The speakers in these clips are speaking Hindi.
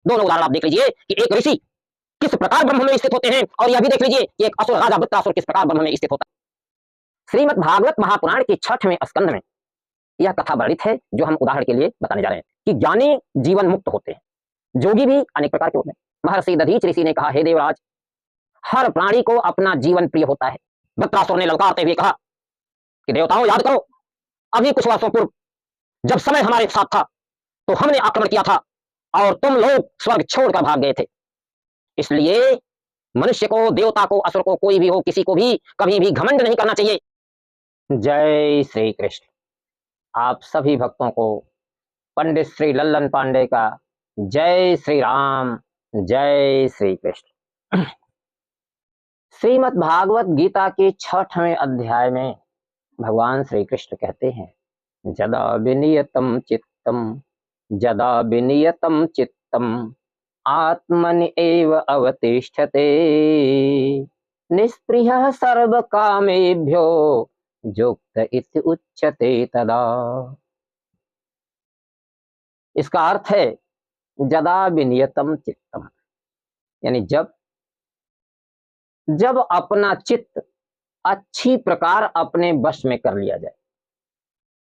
दोनों उदाहरण आप देख लीजिए कि एक ऋषि किस प्रकार ब्रह्म में स्थित होते हैं, और यह भी देख लीजिए कि एक असुर राजा वृत्रासुर किस प्रकार ब्रह्म में स्थित होता है। श्रीमद् भागवत महापुराण के 6वें स्कंद में यह कथा वर्णित है, जो हम उदाहरण के लिए बताने जा रहे हैं कि ज्ञानी जीवन मुक्त होते हैं, जोगी भी अनेक प्रकार के होते हैं। महर्षि दधीच ऋषि ने कहा, हे देवराज, हर प्राणी को अपना जीवन प्रिय होता है। वृत्रासुर ने ललकारते हुए कहा कि देवताओं, याद करो, अभी कुछ वर्षों पूर्व जब समय हमारे साथ था तो हमने आक्रमण किया था और तुम लोग स्वर्ग छोड़कर भाग गए थे। इसलिए मनुष्य को, देवता को, असुर को, कोई भी हो, किसी को भी कभी भी घमंड नहीं करना चाहिए। जय श्री कृष्ण। आप सभी भक्तों को पंडित श्री लल्लन पांडे का जय श्री राम, जय श्री कृष्ण। श्रीमद् भागवत गीता के 6वें अध्याय में भगवान श्री कृष्ण कहते हैं, जदा विनियतम चित्तम आत्मनि एव अवतिष्ठते निस्पृहः सर्व कामेभ्यो युक्त इति उच्यते तदा। इसका अर्थ है जदा विनियतम चित्तम, यानी जब अपना चित्त अच्छी प्रकार अपने वश में कर लिया जाए।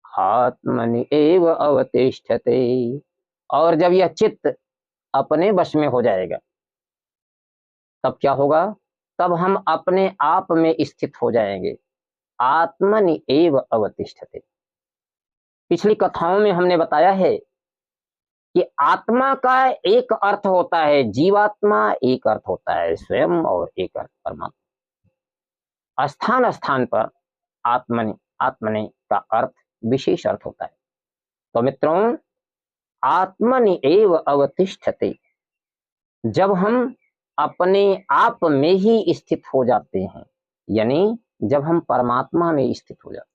आत्मनि एव अवतिष्ठते, और जब यह चित्त अपने वश में हो जाएगा तब क्या होगा? तब हम अपने आप में स्थित हो जाएंगे। आत्मनि एव अवतिष्ठते। पिछली कथाओं में हमने बताया है कि आत्मा का एक अर्थ होता है जीवात्मा, एक अर्थ होता है स्वयं, और एक अर्थ परमात्मा। स्थान स्थान पर आत्मनि का अर्थ विशेष अर्थ होता है। तो मित्रों, आत्मनि एव अवतिष्ठते, जब हम अपने आप में ही स्थित हो जाते हैं, यानी जब हम परमात्मा में स्थित हो जाते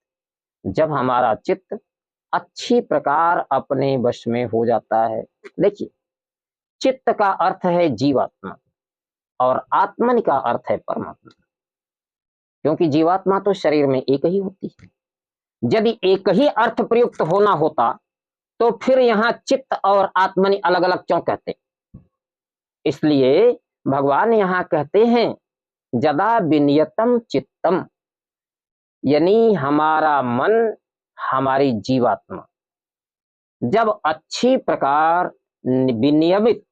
हैं, जब हमारा चित्त अच्छी प्रकार अपने वश में हो जाता है। देखिए, चित्त का अर्थ है जीवात्मा और आत्मन का अर्थ है परमात्मा, क्योंकि जीवात्मा तो शरीर में एक ही होती है। यदि एक ही अर्थ प्रयुक्त होना होता तो फिर यहाँ चित्त और आत्मनि अलग अलग क्यों कहते? इसलिए भगवान यहाँ कहते हैं जदा विनियतम चित्तम, यानी हमारा मन, हमारी जीवात्मा जब अच्छी प्रकार विनियमित,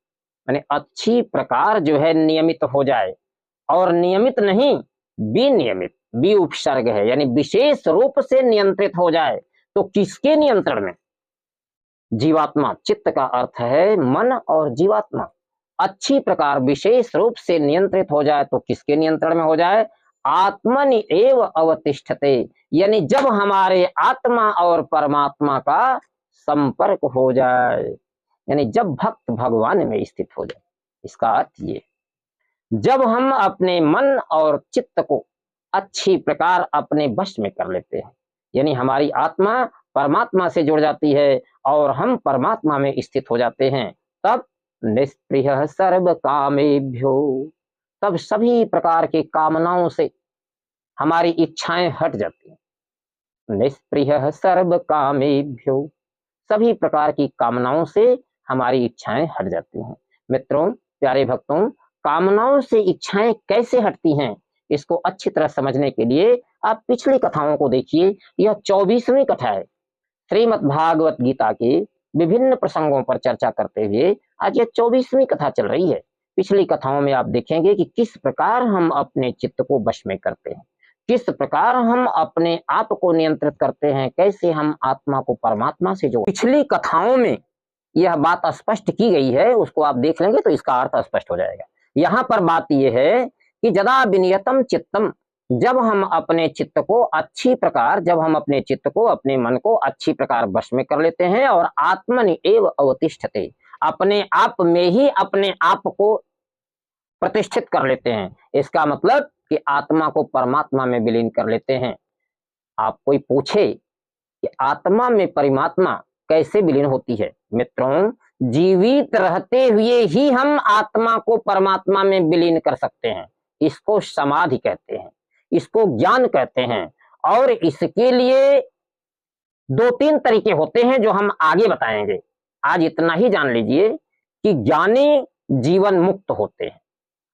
यानी अच्छी प्रकार जो है नियमित हो जाए, और नियमित नहीं विनियमित, बी उपसर्ग है, यानी विशेष रूप से नियंत्रित हो जाए। तो किसके नियंत्रण में? जीवात्मा। चित्त का अर्थ है मन और जीवात्मा अच्छी प्रकार विशेष रूप से नियंत्रित हो जाए तो किसके नियंत्रण में हो जाए? आत्मनि एव अवतिष्ठते, यानी जब हमारे आत्मा और परमात्मा का संपर्क हो जाए, यानी जब भक्त भगवान में स्थित हो जाए। इसका अर्थ ये, जब हम अपने मन और चित्त को अच्छी प्रकार अपने वश में कर लेते हैं, यानी हमारी आत्मा परमात्मा से जुड़ जाती है और हम परमात्मा में स्थित हो जाते हैं, तब निस्पृहः सर्व कामेभ्यो, तब सभी प्रकार की कामनाओं से हमारी इच्छाएं हट जाती हैं। निस्पृहः सर्व कामेभ्यो, सभी प्रकार की कामनाओं से हमारी इच्छाएं हट जाती हैं। मित्रों, प्यारे भक्तों, कामनाओं से इच्छाएं कैसे हटती हैं, इसको अच्छी तरह समझने के लिए आप पिछली कथाओं को देखिए। यह 24वीं कथा है। श्रीमद् भागवत गीता के विभिन्न प्रसंगों पर चर्चा करते हुए आज यह 24वीं कथा चल रही है। पिछली कथाओं में आप देखेंगे कि किस प्रकार हम अपने चित्त को वश में करते हैं, किस प्रकार हम अपने आप को नियंत्रित करते हैं, कैसे हम आत्मा को परमात्मा से जोड़। पिछली कथाओं में यह बात स्पष्ट की गई है, उसको आप देख लेंगे तो इसका अर्थ स्पष्ट हो जाएगा। यहाँ पर बात यह है कि जदा विनियतम चित्तम, जब हम अपने चित्त को अच्छी प्रकार, जब हम अपने चित्त को, अपने मन को अच्छी प्रकार वश में कर लेते हैं और आत्मनि एव अवतिष्ठते, अपने आप में ही अपने आप को प्रतिष्ठित कर लेते हैं। इसका मतलब कि आत्मा को परमात्मा में विलीन कर लेते हैं। आप कोई पूछे कि आत्मा में परमात्मा कैसे विलीन होती है? मित्रों, जीवित रहते हुए ही हम आत्मा को परमात्मा में विलीन कर सकते हैं। इसको समाधि कहते हैं, इसको ज्ञान कहते हैं, और इसके लिए 2-3 तरीके होते हैं जो हम आगे बताएंगे। आज इतना ही जान लीजिए कि ज्ञानी जीवन मुक्त होते हैं।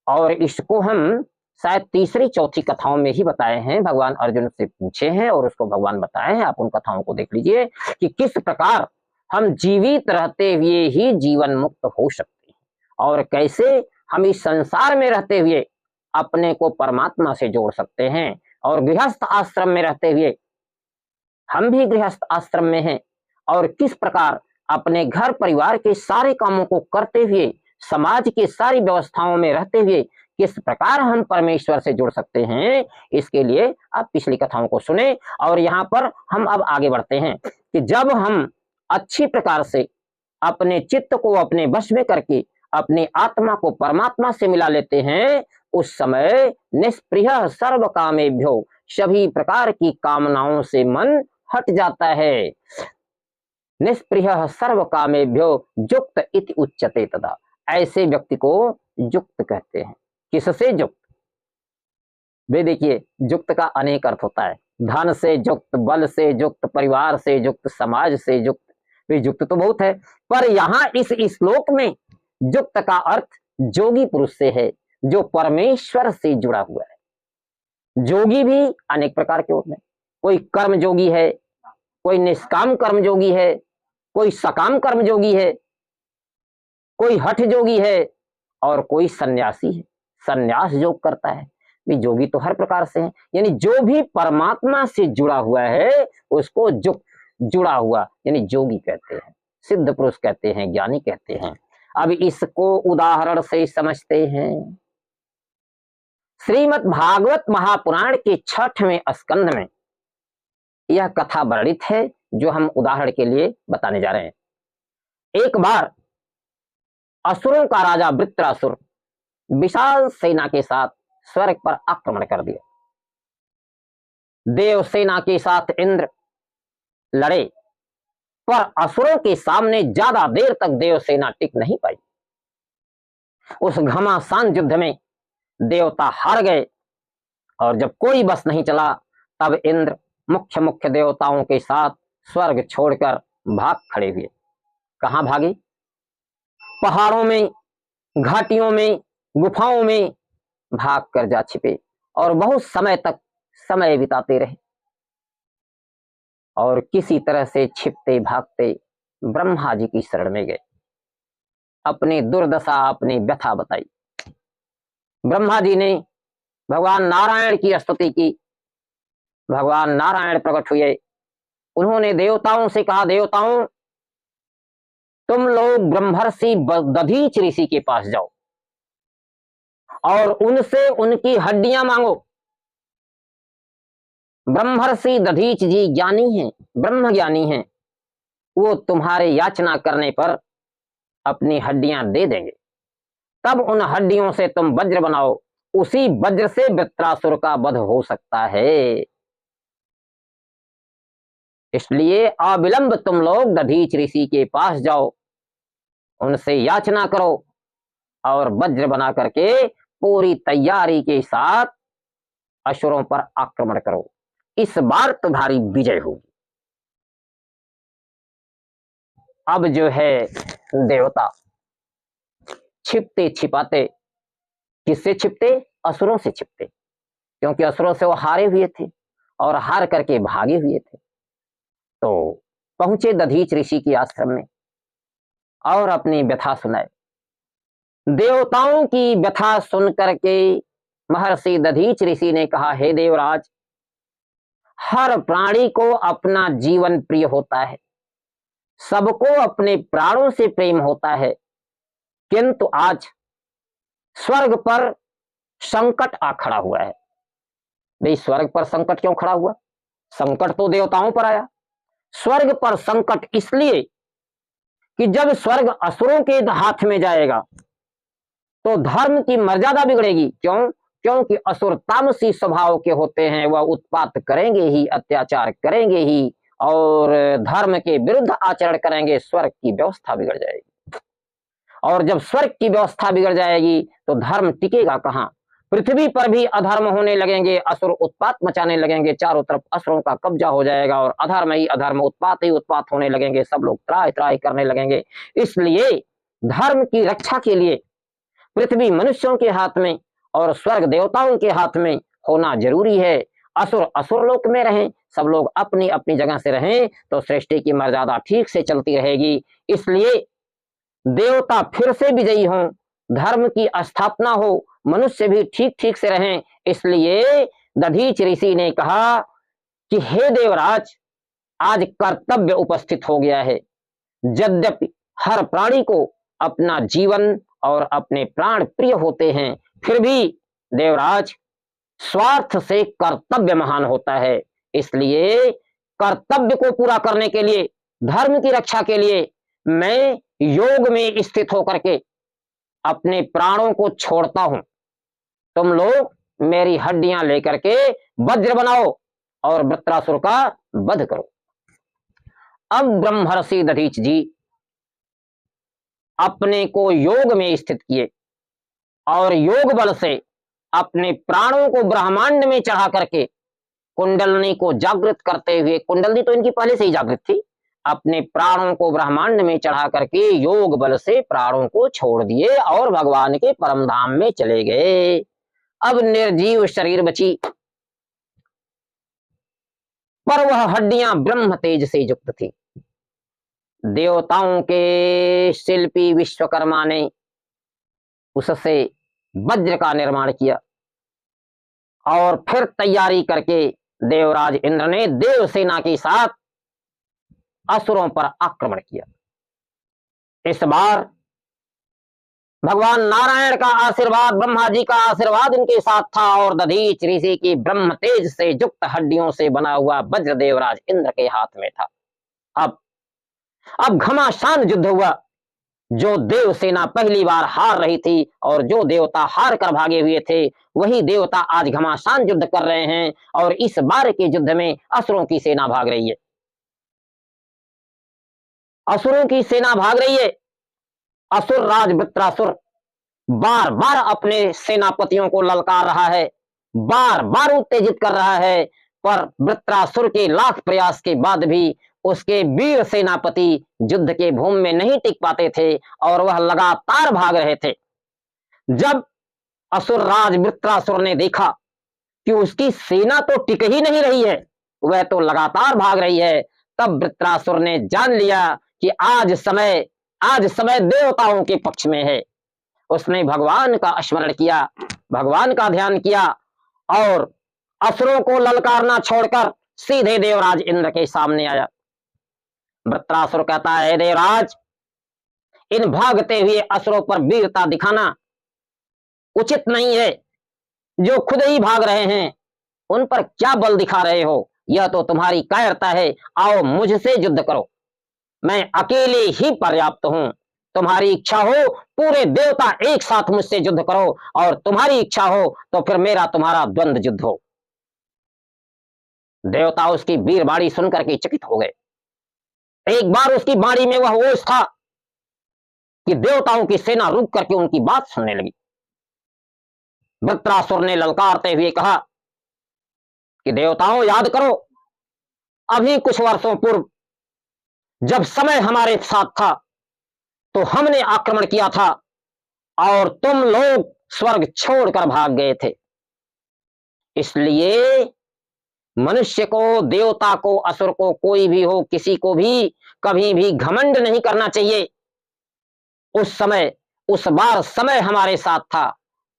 और इसको हम शायद तीसरी चौथी कथाओं में ही बताए हैं, भगवान अर्जुन से पूछे हैं और उसको भगवान बताए हैं। आप उन कथाओं को देख लीजिए कि किस प्रकार हम जीवित रहते हुए ही जीवन मुक्त हो सकते हैं और कैसे हम इस संसार में रहते हुए अपने को परमात्मा से जोड़ सकते हैं। और गृहस्थ आश्रम में रहते हुए, हम भी गृहस्थ आश्रम में हैं, और किस प्रकार अपने घर परिवार के सारे कामों को करते हुए, समाज की सारी व्यवस्थाओं में रहते हुए किस प्रकार हम परमेश्वर से जुड़ सकते हैं, इसके लिए आप पिछली कथाओं को सुने। और यहाँ पर हम अब आगे बढ़ते हैं कि जब हम अच्छी प्रकार से अपने चित्त को अपने वश में करके अपनी आत्मा को परमात्मा से मिला लेते हैं, उस समय निष्प्रिय सर्व कामेभ्यो, सभी प्रकार की कामनाओं से मन हट जाता है। निष्प्रिय सर्व कामेभ्यो युक्त इति उच्यते तदा, ऐसे व्यक्ति को युक्त कहते हैं। किससे युक्त? वे देखिए, युक्त का अनेक अर्थ होता है। धन से युक्त, बल से युक्त, परिवार से युक्त, समाज से युक्त। वे युक्त तो बहुत है, पर यहाँ इस श्लोक में युक्त का अर्थ जोगी पुरुष से है, जो परमेश्वर से जुड़ा हुआ है। जोगी भी अनेक प्रकार के होते हैं। कोई कर्म जोगी है, कोई निष्काम कर्म जोगी है, कोई सकाम कर्म जोगी है, कोई हठ जोगी है, और कोई सन्यासी है, सन्यास योग करता है। भी जोगी तो हर प्रकार से है, यानी जो भी परमात्मा से जुड़ा हुआ है उसको जुड़ा हुआ यानी जोगी कहते हैं, सिद्ध पुरुष कहते हैं, ज्ञानी कहते हैं। अब इसको उदाहरण से समझते हैं। श्रीमद् भागवत महापुराण के 6वें स्कंध में यह कथा वर्णित है, जो हम उदाहरण के लिए बताने जा रहे हैं। एक बार असुरों का राजा वृत्रासुर विशाल सेना के साथ स्वर्ग पर आक्रमण कर दिया। देव सेना के साथ इंद्र लड़े, पर असुरों के सामने ज्यादा देर तक देव सेना टिक नहीं पाई। उस घमासान युद्ध में देवता हार गए, और जब कोई बस नहीं चला, तब इंद्र मुख्य देवताओं के साथ स्वर्ग छोड़कर भाग खड़े हुए। कहां भागे? पहाड़ों में, घाटियों में, गुफाओं में भाग कर जा छिपे और बहुत समय तक समय बिताते रहे। और किसी तरह से छिपते भागते ब्रह्मा जी की शरण में गए, अपनी दुर्दशा, अपनी व्यथा बताई। ब्रह्मा जी ने भगवान नारायण की स्तुति की। भगवान नारायण प्रकट हुए। उन्होंने देवताओं से कहा, देवताओं, तुम लोग ब्रह्मर्षि दधीच ऋषि के पास जाओ और उनसे उनकी हड्डियां मांगो। ब्रह्मर्षि दधीच जी ज्ञानी हैं, ब्रह्म ज्ञानी हैं, वो तुम्हारे याचना करने पर अपनी हड्डियां दे देंगे। तब उन हड्डियों से तुम वज्र बनाओ, उसी वज्र से वृत्रासुर का वध हो सकता है। इसलिए अविलंब तुम लोग दधीच ऋषि के पास जाओ, उनसे याचना करो और वज्र बना करके पूरी तैयारी के साथ असुरों पर आक्रमण करो। इस बार तुम्हारी विजय होगी। अब जो है देवता छिपते छिपाते, किससे छिपते? असुरों से छिपते, क्योंकि असुरों से वो हारे हुए थे और हार करके भागे हुए थे। तो पहुंचे दधीच ऋषि के आश्रम में और अपनी व्यथा सुनाए। देवताओं की व्यथा सुन करके महर्षि दधीच ऋषि ने कहा, हे देवराज, हर प्राणी को अपना जीवन प्रिय होता है, सबको अपने प्राणों से प्रेम होता है, किंतु आज स्वर्ग पर संकट आ खड़ा हुआ है। भाई, स्वर्ग पर संकट क्यों खड़ा हुआ? संकट तो देवताओं पर आया। स्वर्ग पर संकट इसलिए कि जब स्वर्ग असुरों के हाथ में जाएगा तो धर्म की मर्यादा बिगड़ेगी। क्यों? क्योंकि असुर तामसी स्वभाव के होते हैं, वह उत्पात करेंगे ही, अत्याचार करेंगे ही और धर्म के विरुद्ध आचरण करेंगे। स्वर्ग की व्यवस्था बिगड़ जाएगी, और जब स्वर्ग की व्यवस्था बिगड़ जाएगी तो धर्म टिकेगा कहां? पृथ्वी पर भी अधर्म होने लगेंगे, असुर उत्पात मचाने लगेंगे, चारों तरफ असुरों का कब्जा हो जाएगा और अधर्म ही अधर्म, उत्पात ही उत्पात होने लगेंगे, सब लोग त्राय त्राय करने लगेंगे। इसलिए धर्म की रक्षा के लिए पृथ्वी मनुष्यों के हाथ में और स्वर्ग देवताओं के हाथ में होना जरूरी है। असुर असुर लोक में रहें, सब लोग अपनी अपनी जगह से रहें तो सृष्टि की मर्यादा ठीक से चलती रहेगी। इसलिए देवता फिर से विजयी हों, धर्म की स्थापना हो, मनुष्य भी ठीक ठीक से रहें। इसलिए दधीच ऋषि ने कहा कि हे देवराज, आज कर्तव्य उपस्थित हो गया है। यद्यपि हर प्राणी को अपना जीवन और अपने प्राण प्रिय होते हैं, फिर भी देवराज स्वार्थ से कर्तव्य महान होता है। इसलिए कर्तव्य को पूरा करने के लिए, धर्म की रक्षा के लिए मैं योग में स्थित होकर के अपने प्राणों को छोड़ता हूं। तुम लोग मेरी हड्डियां लेकर के वज्र बनाओ और वृत्रासुर का वध करो। अब ब्रह्मर्षि दधीच जी अपने को योग में स्थित किए और योग बल से अपने प्राणों को ब्रह्मांड में चढ़ा करके कुंडलनी को जागृत करते हुए, कुंडलनी तो इनकी पहले से ही जागृत थी, अपने प्राणों को ब्रह्मांड में चढ़ा करके योग बल से प्राणों को छोड़ दिए और भगवान के परम धाम में चले गए। अब निर्जीव शरीर बची, पर वह हड्डियां ब्रह्म तेज से युक्त थी। देवताओं के शिल्पी विश्वकर्मा ने उससे वज्र का निर्माण किया और फिर तैयारी करके देवराज इंद्र ने देव सेना के साथ असुरों पर आक्रमण किया। इस बार भगवान नारायण का आशीर्वाद, ब्रह्मा जी का आशीर्वाद इनके साथ था और दधीच ऋषि की ब्रह्म तेज से युक्त हड्डियों से बना हुआ वज्र देवराज इंद्र के हाथ में था। अब घमासान युद्ध हुआ। जो देव सेना पहली बार हार रही थी और जो देवता हार कर भागे हुए थे, वही देवता आज घमासान युद्ध कर रहे हैं और इस बार के युद्ध में असुरों की सेना भाग रही है। असुरों की सेना भाग रही है। असुर राज वृत्रासुर बार बार अपने सेनापतियों को ललकार रहा है, बार बार उत्तेजित कर रहा है, पर वृत्रासुर के लाख प्रयास के बाद भी उसके वीर सेनापति युद्ध के भूमि में नहीं टिक पाते थे और वह लगातार भाग रहे थे। जब असुर राज वृत्रासुर ने देखा कि उसकी सेना तो टिक ही नहीं रही है, वह तो लगातार भाग रही है, तब वृत्रासुर ने जान लिया कि आज समय देवताओं के पक्ष में है। उसने भगवान का स्मरण किया, भगवान का ध्यान किया और असुरों को ललकारना छोड़कर सीधे देवराज इंद्र के सामने आया। वृत्रासुर कहता है, देवराज, इन भागते हुए असुरों पर वीरता दिखाना उचित नहीं है। जो खुद ही भाग रहे हैं उन पर क्या बल दिखा रहे हो? यह तो तुम्हारी कायरता है। आओ मुझसे युद्ध करो, मैं अकेले ही पर्याप्त हूं। तुम्हारी इच्छा हो पूरे देवता एक साथ मुझसे युद्ध करो और तुम्हारी इच्छा हो तो फिर मेरा तुम्हारा द्वंद्व युद्ध हो। देवता उसकी वीर बाणी सुनकर के चकित हो गए। एक बार उसकी बाणी में वह ओज था कि देवताओं की सेना रुक करके उनकी बात सुनने लगी। वृत्रासुर ने ललकारते हुए कहा कि देवताओं, याद करो, अभी कुछ वर्षों पूर्व जब समय हमारे साथ था तो हमने आक्रमण किया था और तुम लोग स्वर्ग छोड़कर भाग गए थे। इसलिए मनुष्य को, देवता को, असुर को, कोई भी हो, किसी को भी कभी भी घमंड नहीं करना चाहिए। उस बार समय हमारे साथ था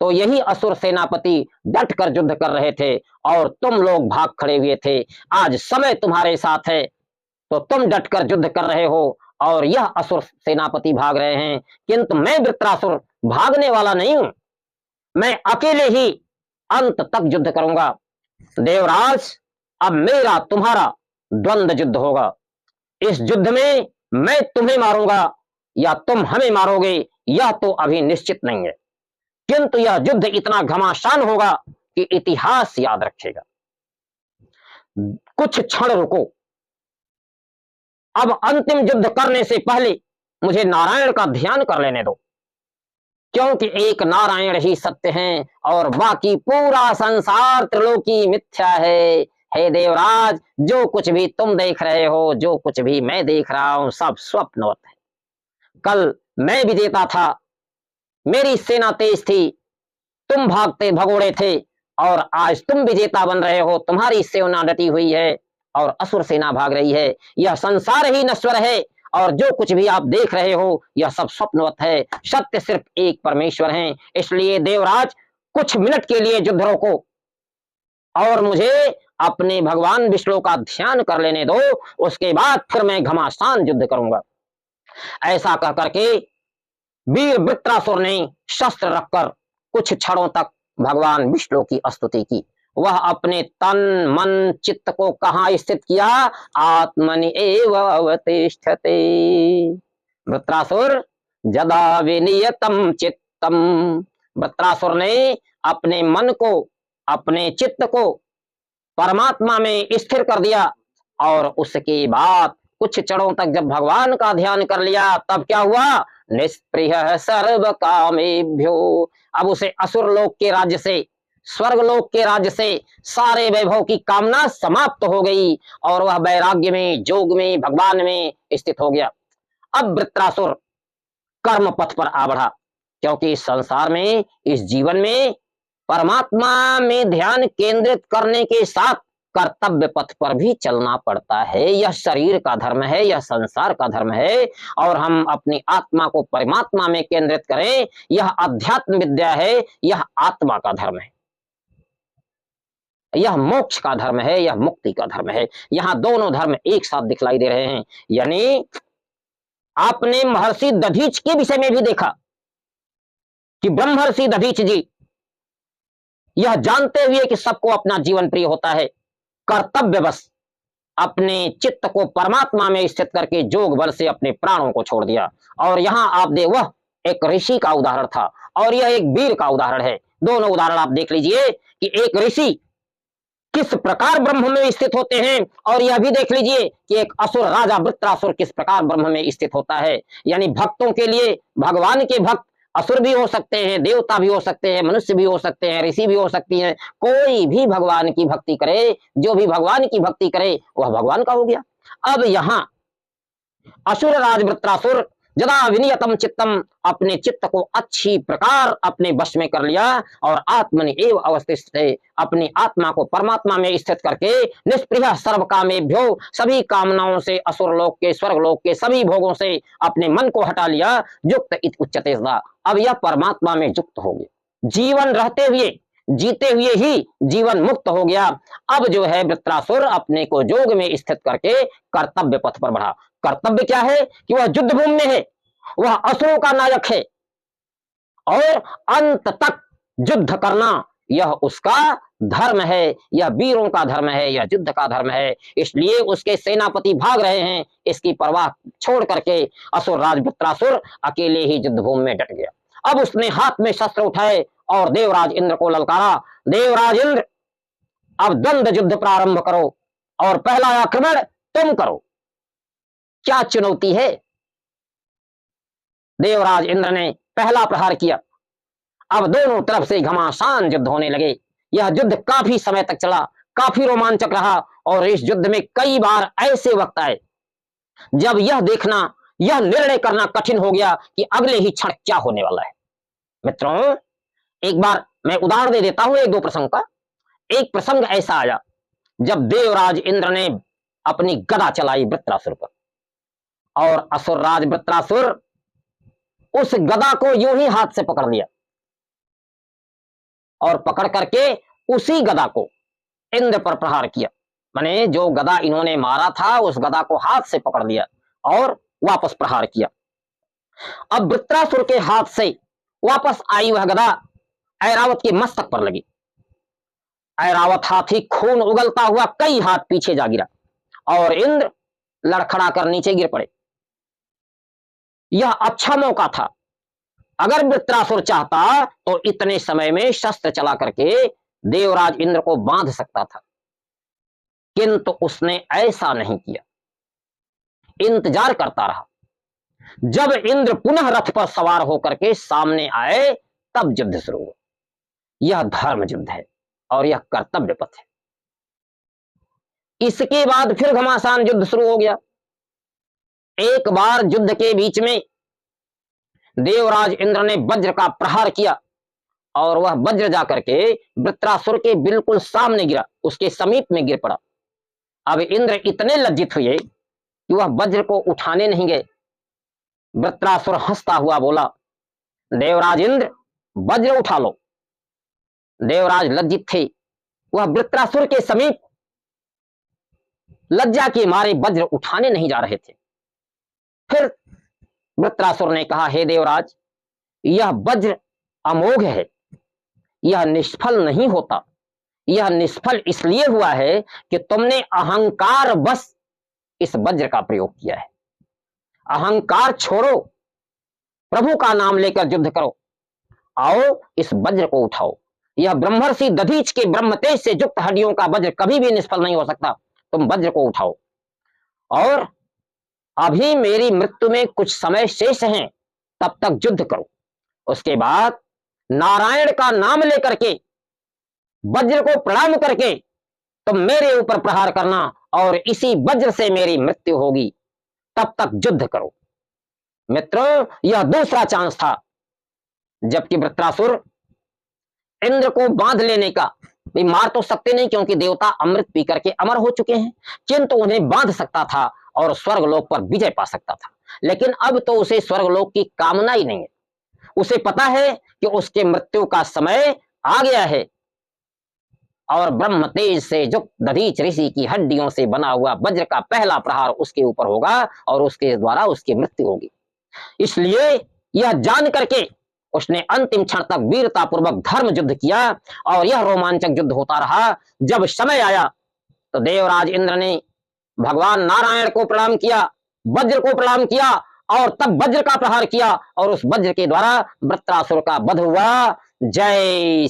तो यही असुर सेनापति डट कर युद्ध कर रहे थे और तुम लोग भाग खड़े हुए थे। आज समय तुम्हारे साथ है तो तुम डट कर युद्ध कर रहे हो और यह असुर सेनापति भाग रहे हैं, किंतु मैं वृत्रासुर भागने वाला नहीं हूं। मैं अकेले ही अंत तक युद्ध करूंगा। देवराज, अब मेरा तुम्हारा द्वंद्व युद्ध होगा। इस युद्ध में मैं तुम्हें मारूंगा या तुम हमें मारोगे, यह तो अभी निश्चित नहीं है, किंतु यह युद्ध इतना घमासान होगा कि इतिहास याद रखेगा। कुछ क्षण रुको, अब अंतिम युद्ध करने से पहले मुझे नारायण का ध्यान कर लेने दो, क्योंकि एक नारायण ही सत्य हैं और बाकी पूरा संसार त्रिलोकी मिथ्या है। हे देवराज, जो कुछ भी तुम देख रहे हो, जो कुछ भी मैं देख रहा हूं, सब स्वप्नवत है। कल मैं विजेता था, मेरी सेना तेज थी, तुम भागते भगोड़े थे, और आज तुम विजेता बन रहे हो, तुम्हारी सेना डटी हुई है और असुर सेना भाग रही है। यह संसार ही नश्वर है और जो कुछ भी आप देख रहे हो यह सब स्वप्नवत है, सत्य सिर्फ एक परमेश्वर है। इसलिए देवराज कुछ मिनट के लिए युद्ध रोको और मुझे अपने भगवान विष्णु का ध्यान कर लेने दो, उसके बाद फिर मैं घमासान युद्ध करूंगा। ऐसा कह करके वीर वृत्रासुर ने शस्त्र रखकर कुछ क्षणों तक भगवान विष्णु की स्तुति की। वह अपने तन मन चित्त को कहां स्थित किया? आत्मनि एव अवतिष्ठते। वृत्रासुर जदा विनियतम चित्तम, वृत्रासुर ने अपने मन को, अपने चित्त को परमात्मा में स्थिर कर दिया और उसके बाद कुछ क्षणों तक जब भगवान का ध्यान कर लिया तब क्या हुआ? निष्प्रिय सर्व कामेभ्यो। अब उसे असुर लोक के राज्य से, स्वर्ग लोक के राज्य से सारे वैभव की कामना समाप्त हो गई और वह वैराग्य में, जोग में, भगवान में स्थित हो गया। अब वृत्रासुर कर्म पथ पर आ बढ़ा, क्योंकि इस संसार में, इस जीवन में परमात्मा में ध्यान केंद्रित करने के साथ कर्तव्य पथ पर भी चलना पड़ता है। यह शरीर का धर्म है, यह संसार का धर्म है, और हम अपनी आत्मा को परमात्मा में केंद्रित करें, यह अध्यात्म विद्या है, यह आत्मा का धर्म है, यह मोक्ष का धर्म है, यह मुक्ति का धर्म है। यहाँ दोनों धर्म एक साथ दिखलाई दे रहे हैं। यानी आपने महर्षि दधीच के विषय में भी देखा कि ब्रह्मर्षि दधीच जी यह जानते हुए कि सबको अपना जीवन प्रिय होता है, कर्तव्य बस अपने चित्त को परमात्मा में स्थित करके जोग बल से अपने प्राणों को छोड़ दिया। और यहाँ आप दे, वह एक ऋषि का उदाहरण था और यह एक वीर का उदाहरण है। दोनों उदाहरण आप देख लीजिए कि एक ऋषि किस प्रकार ब्रह्म में स्थित होते हैं और यह भी देख लीजिए कि एक असुर राजा वृत्रासुर किस प्रकार ब्रह्म में स्थित होता है। यानी भक्तों के लिए, भगवान के भक्त असुर भी हो सकते हैं, देवता भी हो सकते हैं, मनुष्य भी हो सकते हैं, ऋषि भी हो सकती हैं। कोई भी भगवान की भक्ति करे, जो भी भगवान की भक्ति करे वह भगवान का हो गया। अब यहां असुर राज वृत्रासुर जदा विनियतम चित्तम, अपने चित्त को अच्छी प्रकार अपने वश में कर लिया और आत्मनि एव अवस्थिष्ठते, अपनी आत्मा को परमात्मा में स्थित करके निष्प्रिय सर्व कामेभ्यो, सभी कामनाओं से, असुर लोक के, स्वर्ग लोक के सभी भोगों से अपने मन को हटा लिया। युक्त इत उच्यते सदा, अब यह परमात्मा में युक्त हो गया, जीवन रहते हुए, जीते हुए ही जीवन मुक्त हो गया। अब जो है वृत्रासुर अपने को जोग में स्थित करके कर्तव्य पथ पर बढ़ा। कर्तव्य क्या है? कि वह युद्ध भूमि में है, वह असुरों का नायक है और अंत तक युद्ध करना यह उसका धर्म है, यह वीरों का धर्म है, यह युद्ध का धर्म है। इसलिए उसके सेनापति भाग रहे हैं, इसकी परवाह छोड़ करके असुर राज वृत्रासुर अकेले ही युद्ध भूमि में डट गया। अब उसने हाथ में शस्त्र उठाए और देवराज इंद्र को ललकारा, देवराज इंद्र अब द्वंद्व युद्ध प्रारंभ करो और पहला आक्रमण तुम करो। क्या चुनौती है? देवराज इंद्र ने पहला प्रहार किया। अब दोनों तरफ से घमासान युद्ध होने लगे। यह युद्ध काफी समय तक चला, काफी रोमांचक रहा और इस युद्ध में कई बार ऐसे वक्त आए जब यह देखना, यह निर्णय करना कठिन हो गया कि अगले ही क्षण क्या होने वाला है। मित्रों, एक बार मैं उदाहरण दे देता हूं एक दो प्रसंग का। एक प्रसंग ऐसा आया जब देवराज इंद्र ने अपनी गदा चलाई वृत्रासुर पर और असुर राज वृत्रासुर उस गदा को यूं ही हाथ से पकड़ लिया और पकड़ करके उसी गदा को इंद्र पर प्रहार किया। माने जो गदा इन्होंने मारा था उस गदा को हाथ से पकड़ लिया और वापस प्रहार किया। अब वृत्रासुर के हाथ से वापस आई वह गदा ऐरावत के मस्तक पर लगी। ऐरावत हाथी खून उगलता हुआ कई हाथ पीछे जा गिरा और इंद्र लड़खड़ा कर नीचे गिर पड़े। यह अच्छा मौका था, अगर वृत्रासुर चाहता तो इतने समय में शस्त्र चला करके देवराज इंद्र को बांध सकता था, किंतु उसने ऐसा नहीं किया, इंतजार करता रहा। जब इंद्र पुनः रथ पर सवार होकर के सामने आए तब युद्ध शुरू हुआ। यह धर्म युद्ध है और यह कर्तव्य पथ है। इसके बाद फिर घमासान युद्ध शुरू हो गया। एक बार युद्ध के बीच में देवराज इंद्र ने वज्र का प्रहार किया और वह वज्र जाकर के वृत्रासुर के बिल्कुल सामने गिरा, उसके समीप में गिर पड़ा। अब इंद्र इतने लज्जित हुए कि वह वज्र को उठाने नहीं गए। वृत्रासुर हंसता हुआ बोला, देवराज इंद्र, वज्र उठा लो। देवराज लज्जित थे, वह वृत्रासुर के समीप लज्जा के मारे वज्र उठाने नहीं जा रहे थे। फिर वृत्रासुर ने कहा, हे देवराज, यह वज्र अमोघ है, यह निष्फल नहीं होता। यह निष्फल इसलिए हुआ है कि तुमने अहंकार बस इस वज्र का प्रयोग किया है। अहंकार छोड़ो, प्रभु का नाम लेकर युद्ध करो। आओ इस वज्र को उठाओ। यह ब्रह्मर्षि दधीच के ब्रह्म तेज से युक्त हड्डियों का वज्र कभी भी निष्फल नहीं हो सकता। तुम वज्र को उठाओ और अभी मेरी मृत्यु में कुछ समय शेष है, तब तक युद्ध करो। उसके बाद नारायण का नाम लेकर के वज्र को प्रणाम करके तुम मेरे ऊपर प्रहार करना और इसी वज्र से मेरी मृत्यु होगी, तब तक युद्ध करो। मित्रों, यह दूसरा चांस था, जबकि वृत्रासुर इंद्र को बांध लेने का, भी मार तो सकते नहीं क्योंकि देवता अमृत पी करके अमर हो चुके हैं, किंतु उन्हें बांध सकता था और स्वर्गलोक पर विजय पा सकता था। लेकिन अब तो उसे स्वर्गलोक की कामना ही नहीं है। उसे पता है कि उसके मृत्यु का समय आ गया है और ब्रह्म तेज से युक्त दधीच ऋषि की हड्डियों से बना हुआ वज्र का पहला प्रहार उसके ऊपर होगा और उसके द्वारा उसकी मृत्यु होगी। इसलिए यह जान करके उसने अंतिम क्षण तक वीरता पूर्वक धर्म युद्ध किया और यह रोमांचक युद्ध होता रहा। जब समय आया तो देवराज इंद्र ने भगवान नारायण को प्रणाम किया, वज्र को प्रणाम किया और तब वज्र का प्रहार किया और उस वज्र के द्वारा वृत्रासुर का वध हुआ। जय